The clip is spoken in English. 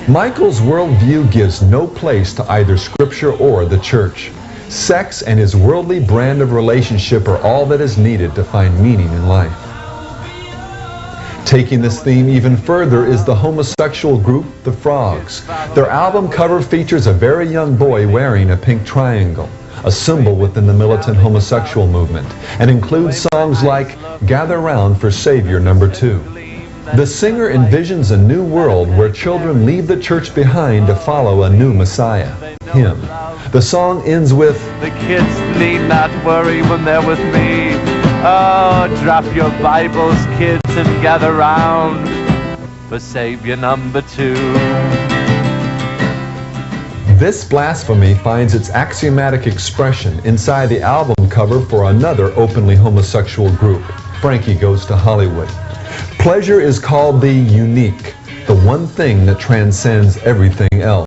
Michael's worldview gives no place to either Scripture or the church. Sex and his worldly brand of relationship are all that is needed to find meaning in life. Taking this theme even further is the homosexual group, The Frogs. Their album cover features a very young boy wearing a pink triangle, a symbol within the militant homosexual movement, and includes songs like Gather Round for Savior No. 2. The singer envisions a new world where children leave the church behind to follow a new Messiah, Him. The song ends with, "The kids need not worry when they're with me. Oh, drop your Bibles, kids, and gather round for Savior No. 2. This blasphemy finds its axiomatic expression inside the album cover for another openly homosexual group, Frankie Goes to Hollywood. Pleasure is called the unique, the one thing that transcends everything else.